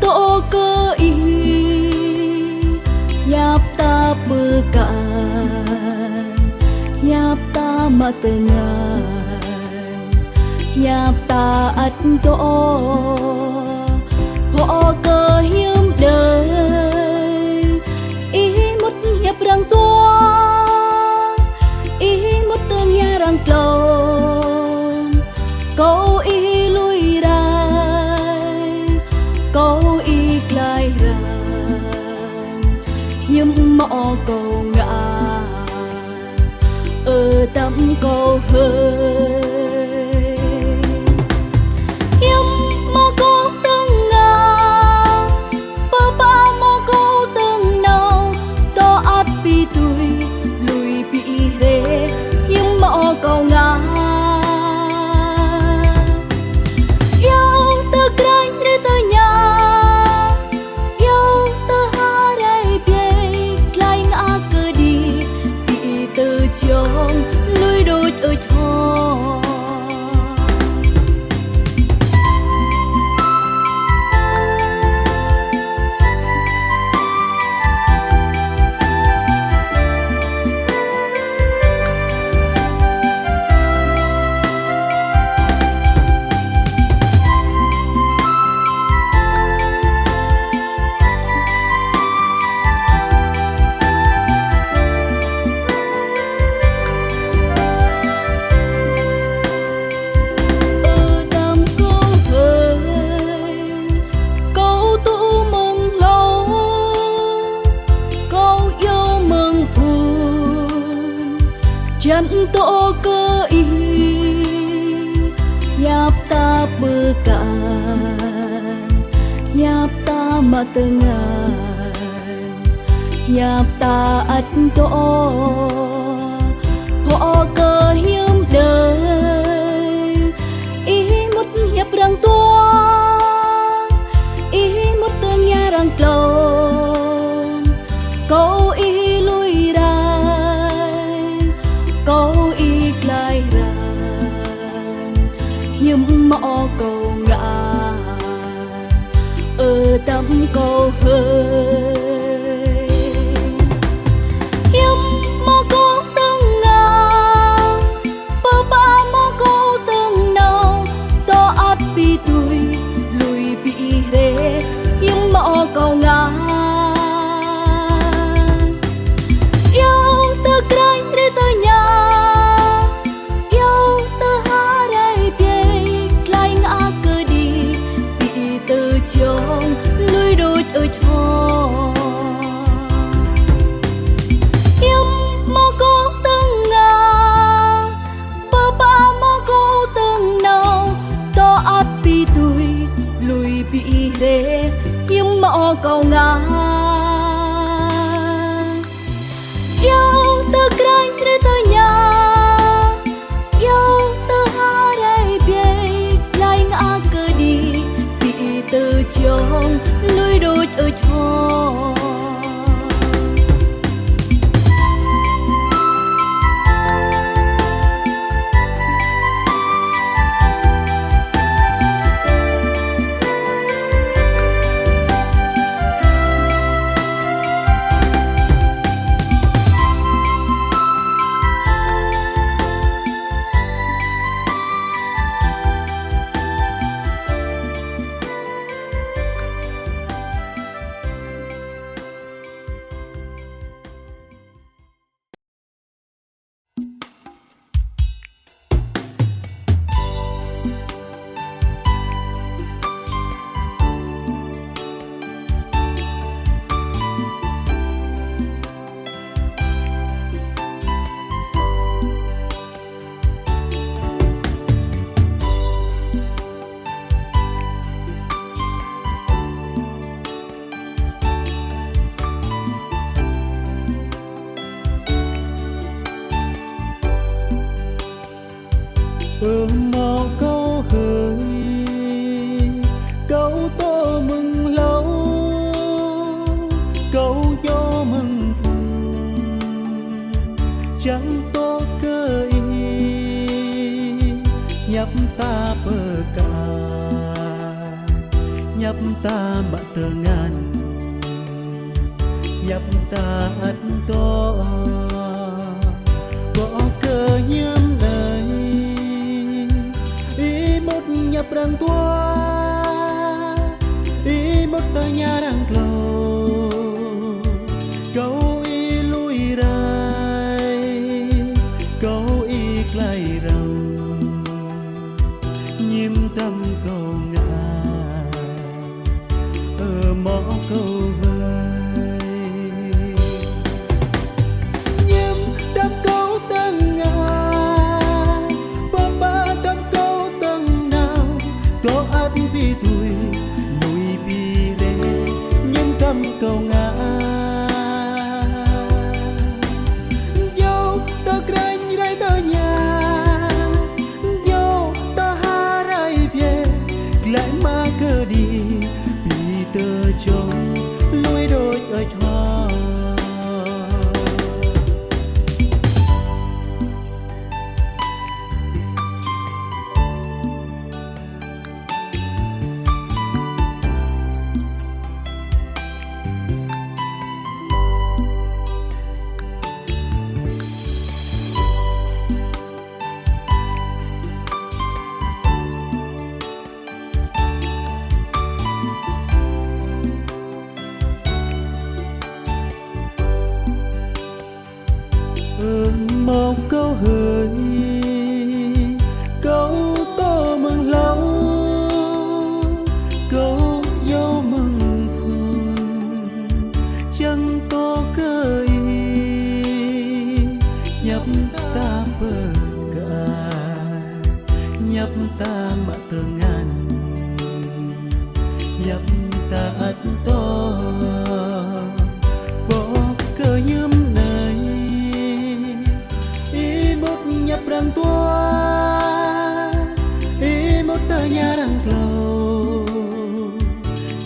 to cơ ý yap ta bơ cả yap ta mà tengah yap ta at to po cơ hiếm đời ý một hiệp răng to ý một tương nhà răng clone câu ý lui ra câu ý lại ra hiếm mọ câu ngã ở tâm câu hơi chồng lối đôi ơi thôi chân to cơ ý yap ta bơ cả yap ta mà tengah yap ta at to po cơ hiếm đời ý một hiệp răng to ý một tương nhà răng clone câu ý lui ra câu ý lại ra hiếm mọ câu ngã ở tâm câu hơi hiếm mọ câu từng ngà bơ ba mọ câu từng nào to át bị tuổi lùi bị rê hiếm mọ câu ngã chồng lối đôi ơi thôi hiếm mơ câu từng ngà bơ ba mơ câu từng nào to át bị tuổi lùi bị rê hiếm mọ câu ngà yêu từ cánh đến tới nhà yêu từ hai đây bề lại ngã cơ đi từ chồng lối đôi ơi thôi ta mà tơ ngàn nhập ta ắt to bỏ cơ nhiễm đời ý một nhập răng tua ý một tờ nhà răng lâu câu ý lui rai câu ý clay răng nhím tâm câu ngã ở mõ câu hơi nhím tâm câu tầng ngã ba ba tâm câu tầng nào có ắt vì tuổi núi bi rê nhím tâm câu ngã dâu ta canh rai ta nhà dâu ta ha rai về lại mà cơ đi vì tơ chồng lối đôi ở thoa một câu hỡi câu to mừng lâu câu dấu mừng phun chẳng có cơ ý nhập ta bờ cả nhập ta mà tơ ngàn nhập ta ắt to bỏ cơ nhiễm nhập răng tua ý một tờ nhà răng lâu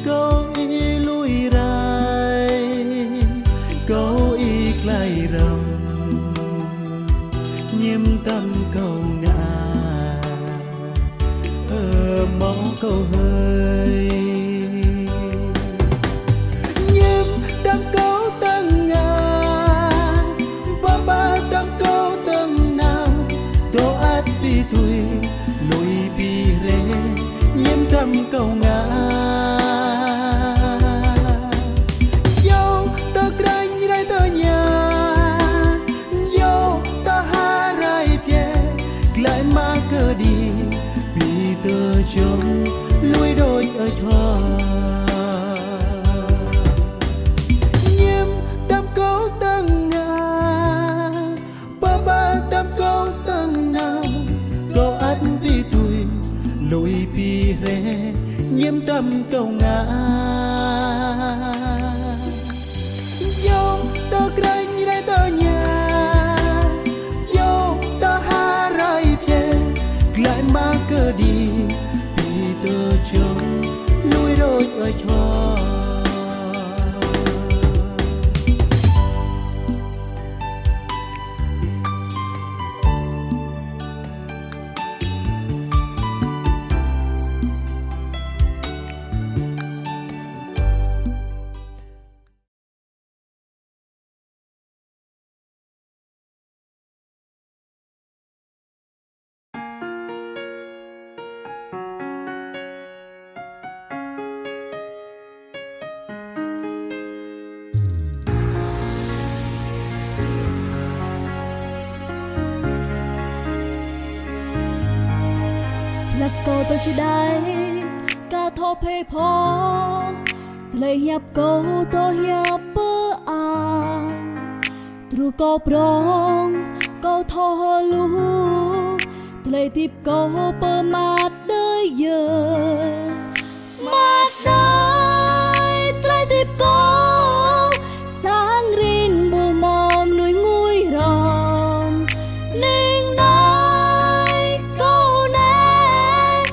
câu ý lui rai câu ý clay rồng nhiễm tâm câu ngã ở mõ câu hơi nhiễm tâm câu tầng ngã ba ba tâm câu tầng tô át bi tuổi lối bi rê nhiễm tâm câu ngã dâu ta canh rai ta nhà dâu ta ha rai về lại mà cơ đi vì tơ chồng lối đôi ở thoa nhiễm tâm câu tầng ngã ba ba tâm câu tầng nào có ắt vì tuổi lối bi rê nhiễm tâm câu ngã dâu ta canh rai ta nhà dâu ta ha rai về lại mà cơ đi vì tơ chồng lối đôi ở thoa là cô tôi chỉ đây cả thô phê phó lấy nhập cô tôi nhập bơ an tru cô prong cô thô lu lấy tiếp cô bơ mát đời giờ mát đời lấy tiếp cô sáng rin bù mồm núi nguôi rồng ninh nói câu nè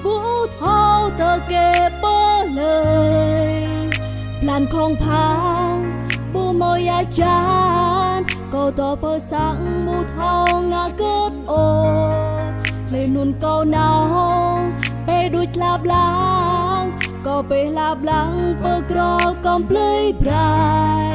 bù thâu tờ kê bơ lời làn không phang bù môi ya chan câu to bơ sáng bù thâu ngã cốt ô lên nun câu nào bê đuôi lạp lang ก็ไปลาบหลังเปิดกรอก่อมเปลยปลาย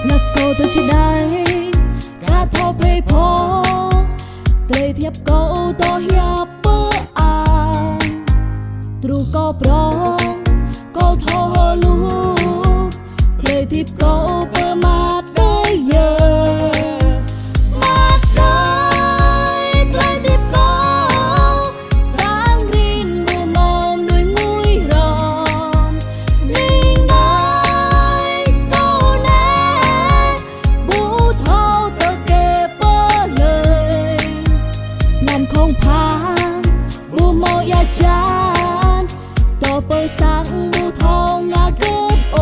แล้วก็ตัวจะได้กาทอเพลยพอเตยเทียบก็ตัวเฮียเปิดอ่านตรูก็ปรองก็ทอลูกเตยทิบก็เปิดมาได้เยอะมาได้เตยทิบก็สร้างรินมูมอมนุยงุยรอมนิ่งน้อยก็แน่บูทอตะเก็บเปเลยนั่นคงพางบูโมยาจานต่อเปิดสังบูทองงาเกิดโอ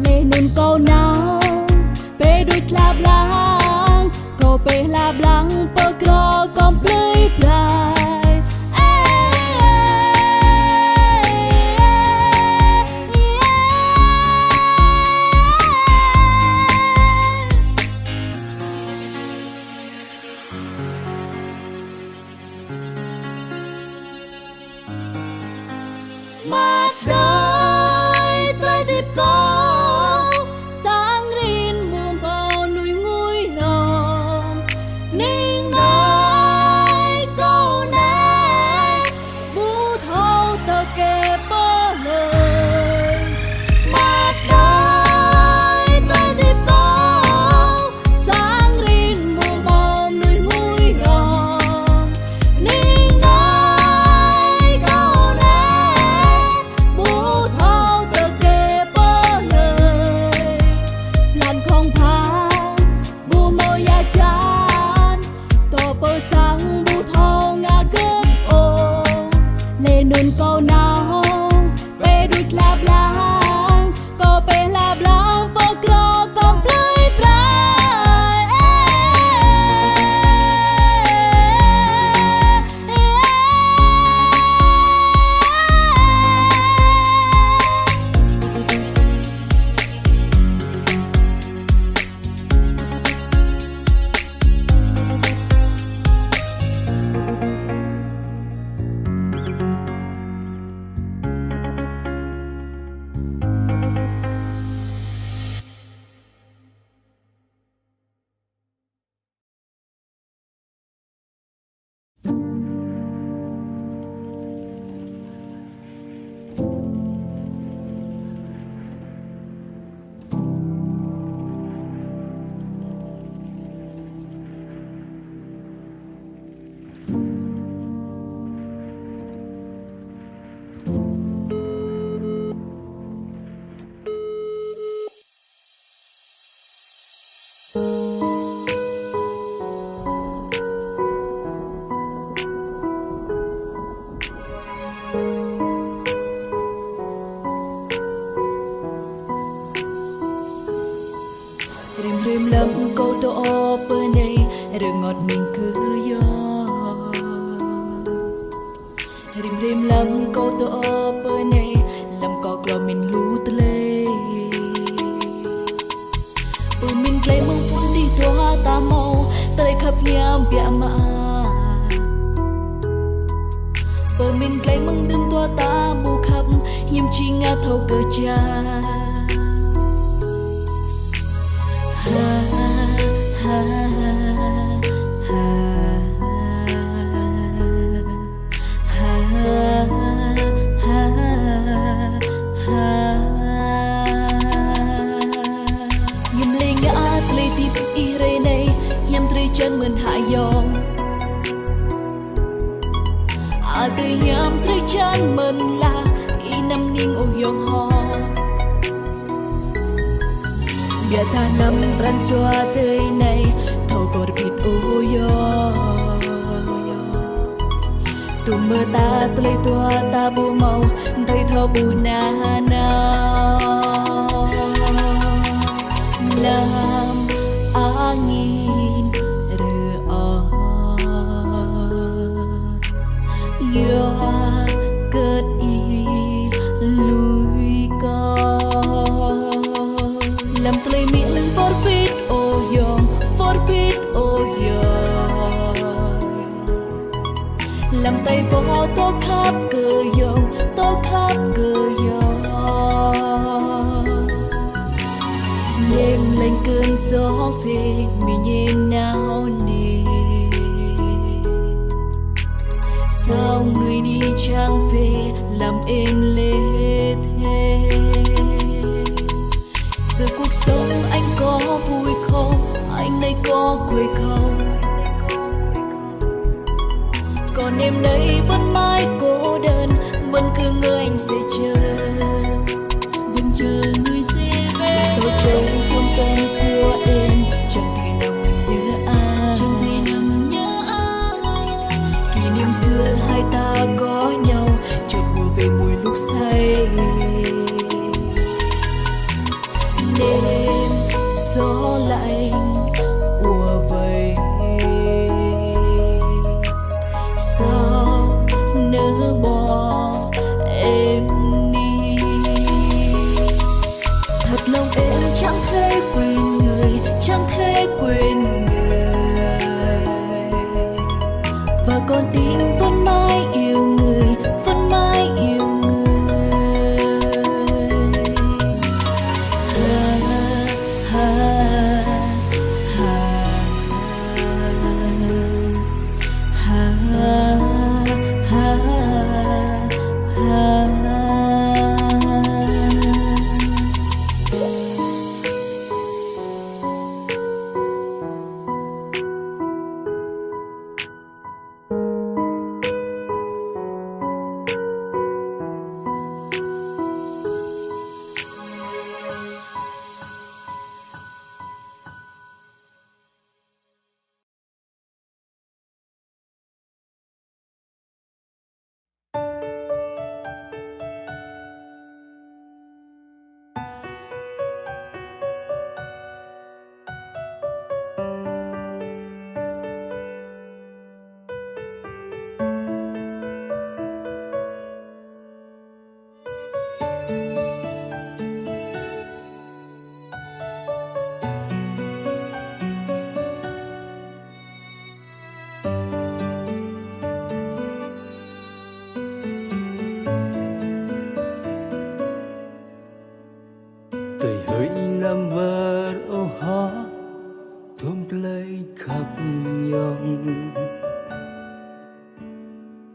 เลนุนก็หนาวไปดูลาบหลังก็ไปลาบหลังเปิดกรอก่อมเปลยปลายมาได้เตยทิบก็สร้างรินมูมอนุยงุยรอมนิ่งน้อยก็แน่บูทอตะเก็บเปเลยมาได้เตยทิบก็สร้างรินมูมอนุยงุยรอมนิ่งน้อยก็แน่บูทอตะเก็บเปเลยหลานของพางบูโมยาจานต่อเปิดสังบูทองงาเกิดโอเลนุนก็หนาวไปดูลาบหลังก็ไปลาบหลังเปิดกรอก่อมเปลยปลายริมริมลำก็ตัวอเปิดในเรื่องงอดมิงคือยอริมริมลำก็ตัวอเปิดในลำก็กลอมินลูทะเลปืนมินไกลมึงฟุ้นดีตัวตาเมาเตยขับยามเปียมาปืนมินไกลมึงดึงตัวตาบูขับยิ้มชิงอาเท่าเกิดจายิ้มเลยงาตเลยทิพอีเรในยำตรีจันเหมือนหายองอาเตยยำตรีจันเหมือนลาอีน้ำนิ่งโอยองหอBia ta nằm ran xóa tới này thâu cột bịt ô yo tụ mưa ta tươi tua ta bu màu thấy thâu bu na na làm angin rửa yo tay bỏ tô khắp cờ dòng, tô khắp cờ dòng. Nhêm lên cơn gió về mình nhêm nao nề. Sao người đi chẳng về làm êm lê thế? Giờ cuộc sống anh có vui không? Anh đây có quê không? Còn em đây vẫn mãi cô đơn, vẫn cứ ngỡ anh sẽ chờ, vẫn chờ người sẽ về. Sao trong phương tâm của em chẳng thể nào ngừng nhớ ai, chẳng thể nào ngừng nhớ ai. Kỷ niệm xưa hai ta có nhau, chợt mùa về mùi lúc say. Đêm gió lạnh ùa về, sao nỡ bỏ em đi. Thật lòng em chẳng thể quên người, chẳng thể quên người. Và con tim vẫn mãi yêu người, vẫn mãi yêu người.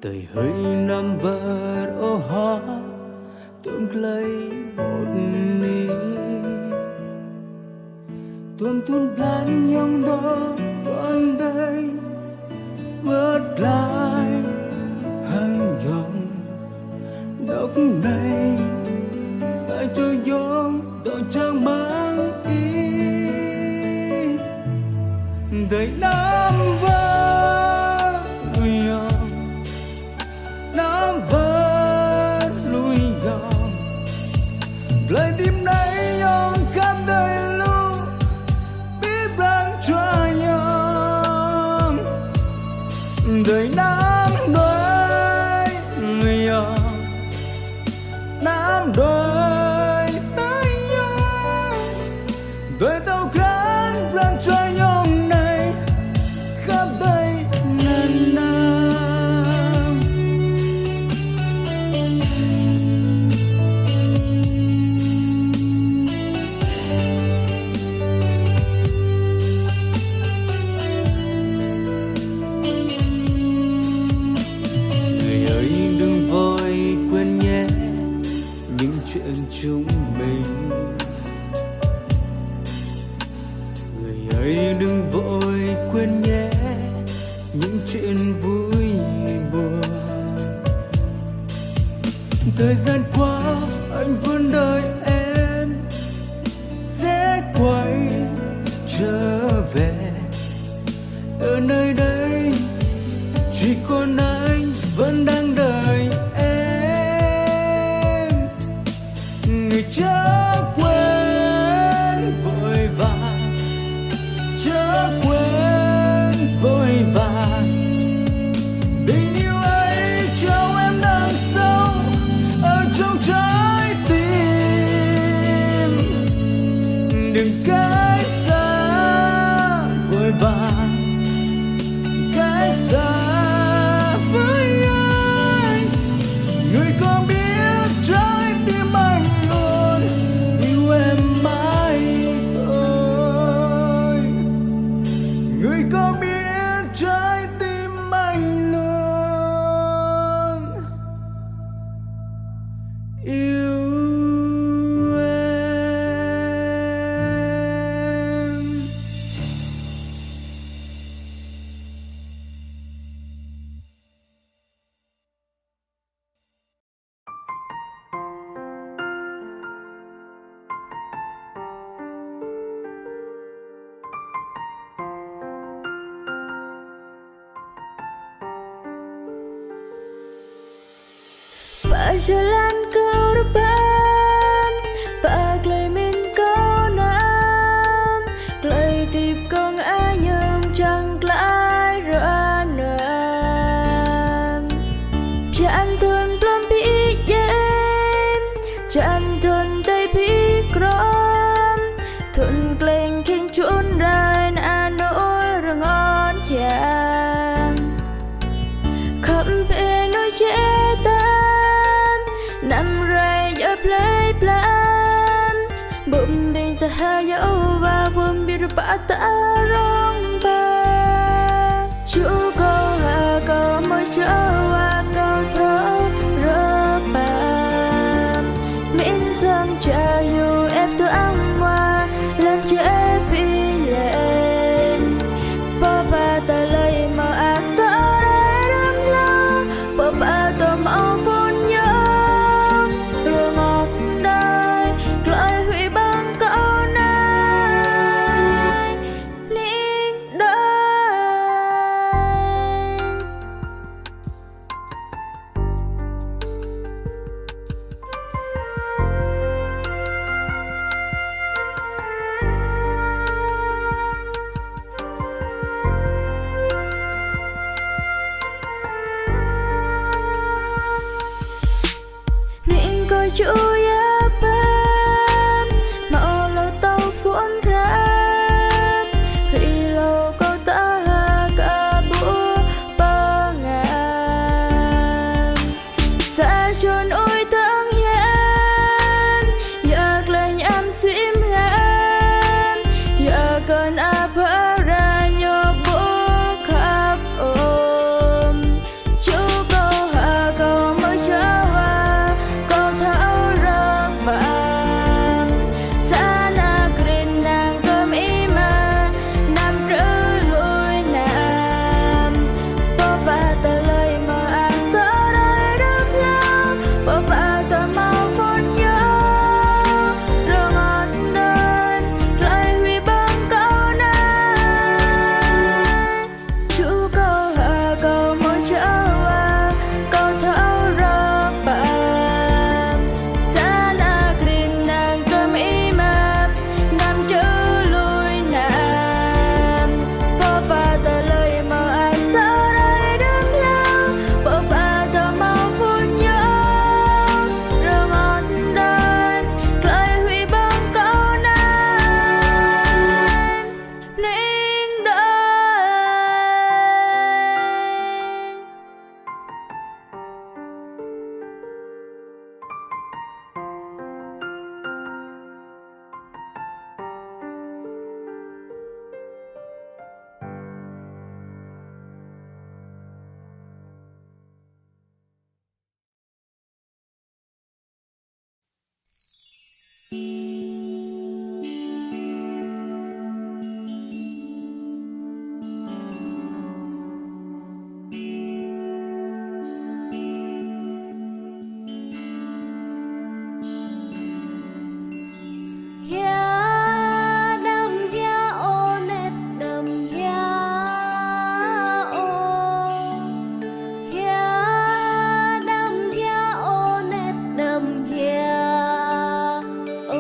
Tời hơi nằm bờ ô hoa tôm lấy một ní tuôn tuôn plan nhung đó con đây vớt lại hành dòng đốc này sai cho gió tội trang mang đi đời năm vơi lời tim này yon khắp đời luôn biết rằng cho nhau đời năm đôi người yon năm đôi tay nhau đôi tàu khán rằng cho nhau này khắp đời nan nan. Chúng mình người ơi đừng vội quên nhé những chuyện vui buồn thời gian qua anh vẫn đợi em sẽ quay trở về ở nơi đây chỉ còn anh vẫn đang đợi chớ quên vội vàng chớ quên vội vàng tình yêu ấy cho em đằng sâu ở trong trái tim Berjalan ke depan, paklai min kau nam, klai tip kong ayam chẳng klai ranam. Chẳng thôn plom pi yem, chẳng thôn tay pi krom, thôn kleng kinh chun rai na nỗi ngon hiam. Khắp bên nỗi chế tâm, nằm rai ấp lấy plan, bụng bên ta hai dấu và bụng bị rửa ta rong ba. Chú câu hà câu môi trở và câu thở rơ bàm, miễn sang cha yêu ép tôi ăn hoa lần chế bị lem. Bố bà ta lấy màu à sợ đây đâm lo, bố bà ta màu phun nhớ rồi ngọt đời lại hủy bằng câu này nín đời. Nín coi chú ya bám, màu lâu tàu phun ra, hủy lâu câu ta hà cả búa ba ngàn. Xa chôn ôi tăng hiên, giặc lệnh em xím hẹn, giặc cần áp hạ ra nhô bố khắp ôm. Chú câu hà câu mới trở qua, câu tháo rơ bàm. Xa na krin nàng cơm ý mà, nằm trữ lùi nam. Bố bà ta lời mà à sợ đời đâm lao, bố bà ta mau phun nhớ rồi ngọt đời lại hủy bằng câu này. Chú câu hà câu môi trở qua, câu tháo rơ bàm. Xa na krin nàng cơm ý mà, nằm trữ lùi nam. Bố bà ta lời mà à sợ đời đâm lao, bố bà ta mau phun nhớ rồi ngọt đời lại hủy bằng câu này nín đời. Ya đầm ya ô nét đầm ya ô, ya đầm ya ô nét đầm ya ô.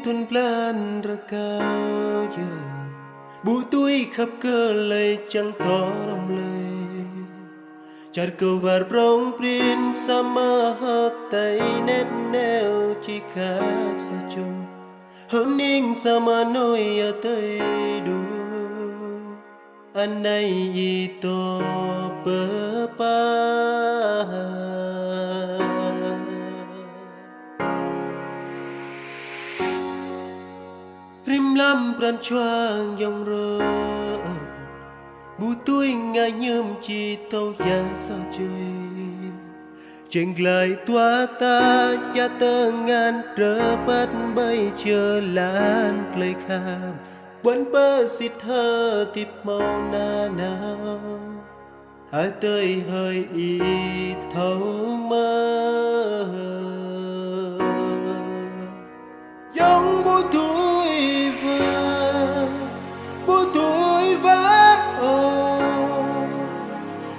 thuần plan ra cao giờ bù túi khắp cơ lây chẳng tỏ rầm lây chặt cầu vạt rong prin sama hát tay nét neo chỉ khắp sa cho hỡng ninh sama nôi ở tay đu anh này y to bờ pa rim lam pran choang dòng rơ bù túi ngài nhâm chỉ tàu giá sao chơi trên lại tua ta cha tơ ngàn trở bắt bay chờ lan plei kham vẫn bơ xịt thơ tiếp màu na nào ai tới hơi y thấu mơ dòng bù túi vơ bù túi vắt ô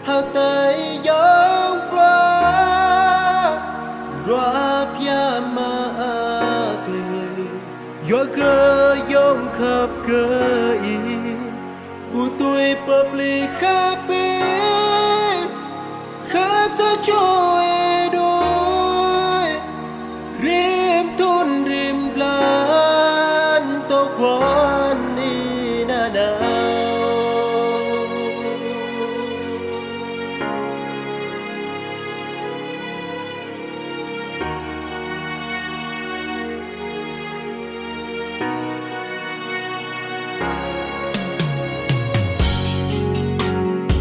hà tay dòng ra pia ma tươi gió cơ dòng khắp cơ y bù túi bập lì khắp bên khắp sa trôi đôi rim thôn rim lan tô quan đi na nào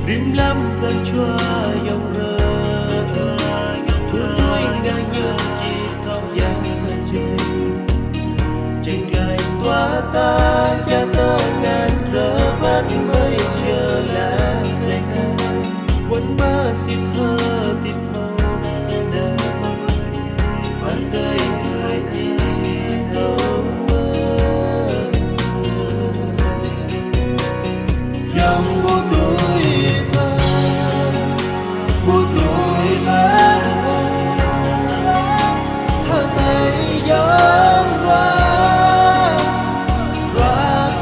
rim lam pran chua dòng rơ bù túi ngang nhâm chỉ thao giá sa chơi trên lại tua ta cha tơ ngàn rơ bắt mới chờ lá cây ca quấn ba xịt hơ tít màu na na bàn tay hơi y thâu mơ dòng bù túi bù túi vắt hà tay dòng ra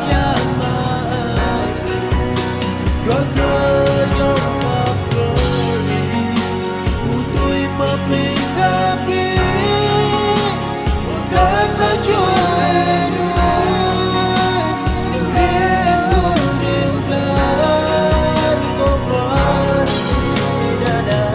pia ma gió cơ dòng khắp cơ đi bù túi bập lì khắp đi bù cát sa trôi đuôi riêng thôn riêng lan tô quan na nào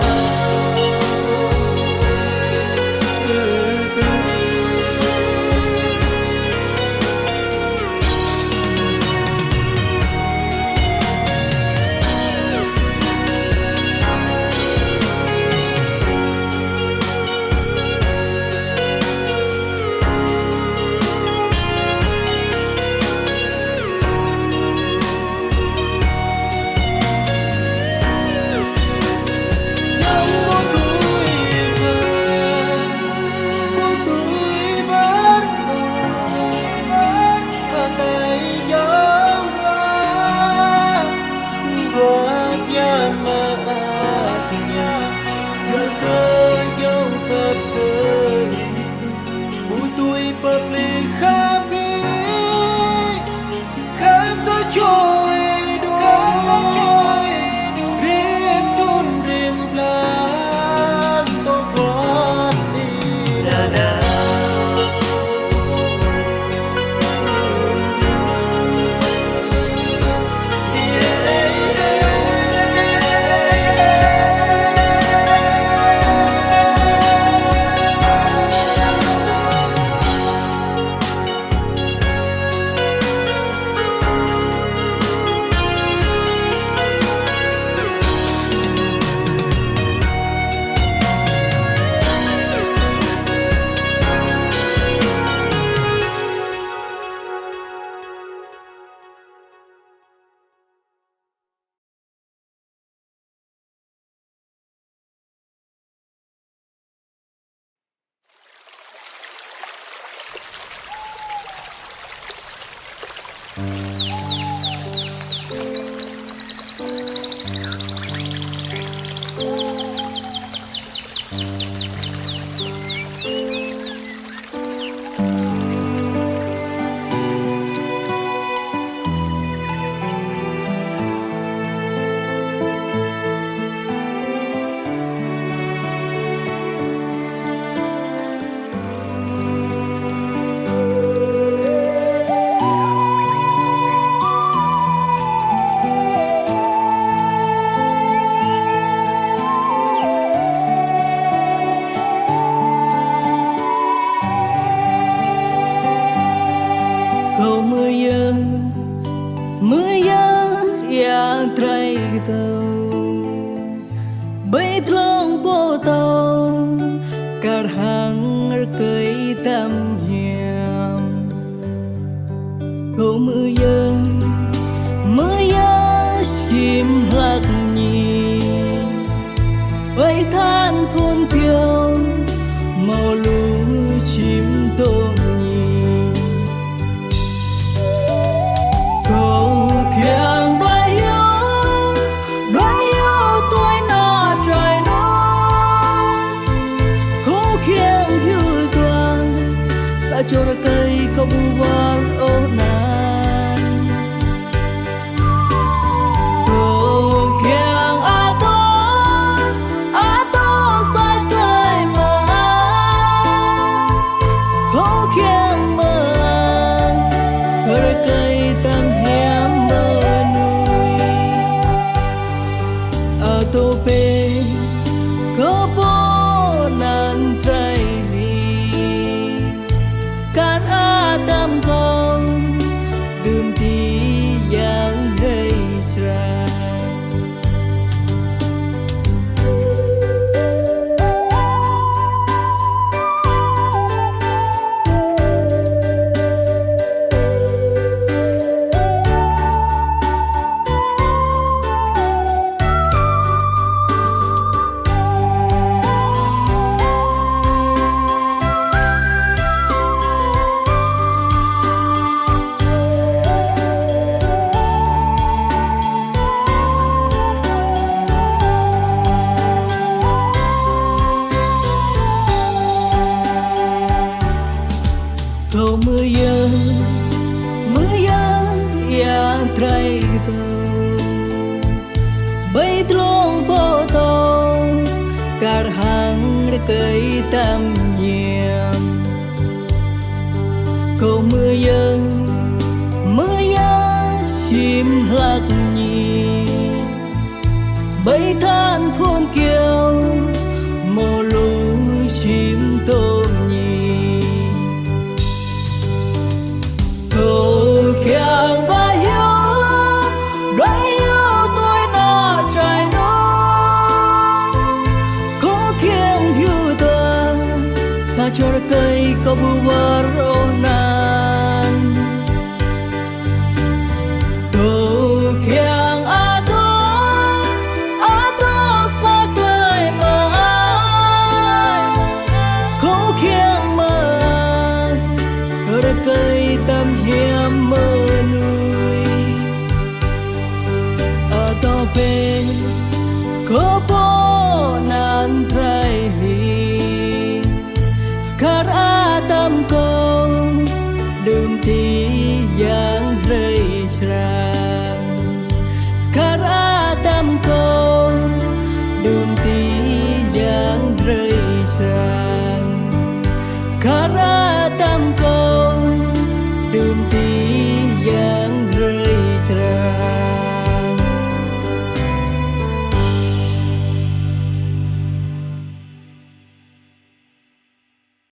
bay thlang bộ tàu cả hàng cây tam hiểm câu mưa gió chim lạc nhì bay than phun kiều màu lũ chim tôm nhì câu kiang đói yêu tôi nọ trời non câu kiang hiu tuang sa cho ra cây câu bu war ô nan câu kiang a to sa cây mà câu kiang mơ ra cây tam hiểm mơ nuôi a to pe có bố nan trai đi can a tam không đừng tí yang gây ra câu mưa gió ya trai tàu bay thlang bộ tàu cả hàng cây tam hiểm câu mưa gió chim lạc nhì bay than phun kiều màu lũ chim tôm nhì câu kiang đói yêu tôi nọ trời non câu kiang hiu tuang sa cho ra cây câu bu war